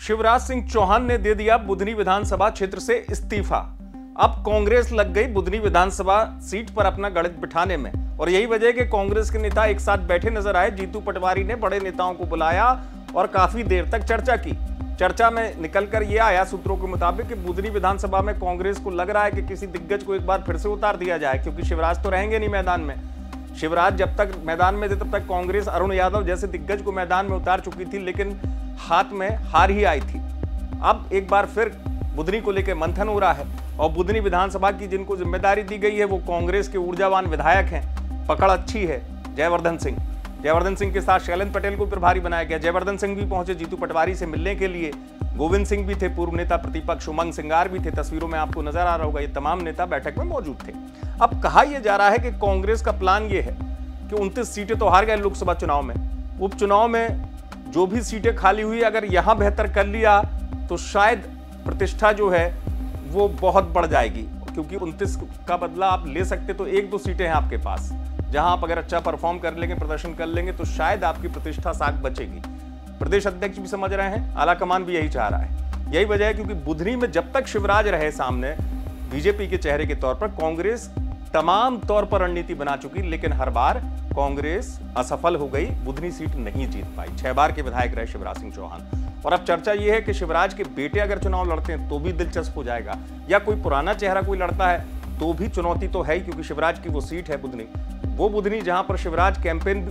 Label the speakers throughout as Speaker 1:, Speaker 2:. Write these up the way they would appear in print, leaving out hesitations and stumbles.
Speaker 1: शिवराज सिंह चौहान ने दे दिया बुधनी विधानसभा क्षेत्र से इस्तीफा। अब कांग्रेस लग गई बुधनी विधानसभा सीट पर अपना गणित बिठाने में, और यही वजह है कि कांग्रेस के नेता एक साथ बैठे नजर आए। जीतू पटवारी ने बड़े नेताओं को बुलाया और काफी देर तक चर्चा की। चर्चा में निकलकर यह आया सूत्रों के मुताबिक कि बुधनी विधानसभा में कांग्रेस को लग रहा है कि किसी दिग्गज को एक बार फिर से उतार दिया जाए, क्योंकि शिवराज तो रहेंगे नहीं मैदान में। शिवराज जब तक मैदान में थे तब तक कांग्रेस अरुण यादव जैसे दिग्गज को मैदान में उतार चुकी थी, लेकिन हाथ में हार ही आई थी। अब एक बार फिर बुधनी को लेकर मंथन हो रहा है, और बुधनी विधानसभा की जिनको जिम्मेदारी दी गई है वो कांग्रेस के ऊर्जावान विधायक हैं। पकड़ अच्छी है जयवर्धन सिंह के साथ शैलेंद्र पटेल को प्रभारी बनाया गया। जयवर्धन सिंह भी पहुंचे जीतू पटवारी से मिलने के लिए। गोविंद सिंह भी थे, पूर्व नेता प्रतिपक्ष उमंग सिंगार भी थे, तस्वीरों में आपको नजर आ रहा होगा। ये तमाम नेता बैठक में मौजूद थे। अब कहा यह जा रहा है कि कांग्रेस का प्लान यह है कि 29 सीटें तो हार गए लोकसभा चुनाव में, उपचुनाव में जो भी सीटें खाली हुई अगर यहां बेहतर कर लिया तो शायद प्रतिष्ठा जो है वो बहुत बढ़ जाएगी, क्योंकि 29 का बदला आप ले सकते तो 1-2 सीटें हैं आपके पास, जहां आप अगर अच्छा परफॉर्म कर लेंगे, प्रदर्शन कर लेंगे तो शायद आपकी प्रतिष्ठा साख बचेगी। प्रदेश अध्यक्ष भी समझ रहे हैं, आला कमान भी यही चाह रहा है। यही वजह है क्योंकि बुधनी में जब तक शिवराज रहे सामने बीजेपी के चेहरे के तौर पर, कांग्रेस तमाम तौर पर रणनीति बना चुकी, लेकिन हर बार कांग्रेस असफल हो गई, बुधनी सीट नहीं जीत पाई। 6 बार के विधायक रहे शिवराज सिंह चौहान। और अब चर्चा यह है कि शिवराज के बेटे अगर चुनाव लड़ते हैं तो भी दिलचस्प हो जाएगा, या कोई पुराना चेहरा कोई लड़ता है तो भी चुनौती तो है ही, क्योंकि शिवराज की वो सीट है बुधनी। वो बुधनी जहां पर शिवराज कैंपेन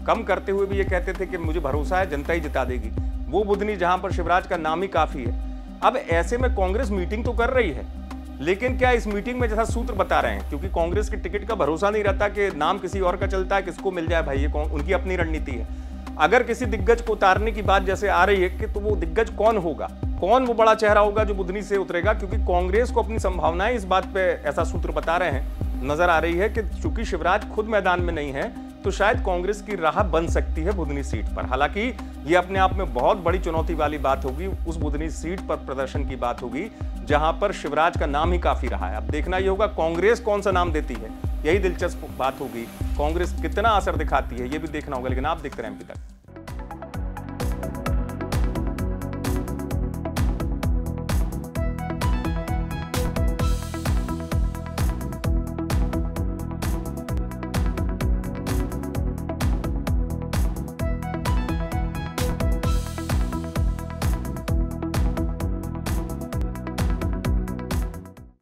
Speaker 1: कम करते हुए भी ये कहते थे कि मुझे भरोसा है जनता ही जिता देगी, वो बुधनी जहां पर शिवराज का नाम ही काफी है। अब ऐसे में कांग्रेस मीटिंग तो कर रही है, लेकिन क्या इस मीटिंग में जैसा सूत्र बता रहे हैं, क्योंकि कांग्रेस के टिकट का भरोसा नहीं रहता कि नाम किसी और का चलता है, किसको मिल जाए भाई, ये उनकी अपनी रणनीति है। अगर किसी दिग्गज को उतारने की बात जैसे आ रही है कि तो वो दिग्गज कौन होगा, कौन वो बड़ा चेहरा होगा जो बुधनी से उतरेगा, क्योंकि कांग्रेस को अपनी संभावनाएं इस बात पे ऐसा सूत्र बता रहे हैं, नजर आ रही है कि चूंकि शिवराज खुद मैदान में नहीं है तो शायद कांग्रेस की राह बन सकती है बुधनी सीट पर। हालांकि ये अपने आप में बहुत बड़ी चुनौती वाली बात होगी, उस बुधनी सीट पर प्रदर्शन की बात होगी जहां पर शिवराज का नाम ही काफी रहा है। अब देखना ये होगा कांग्रेस कौन सा नाम देती है, यही दिलचस्प बात होगी। कांग्रेस कितना असर दिखाती है ये भी देखना होगा, लेकिन आप देखते रहें एमपी तक।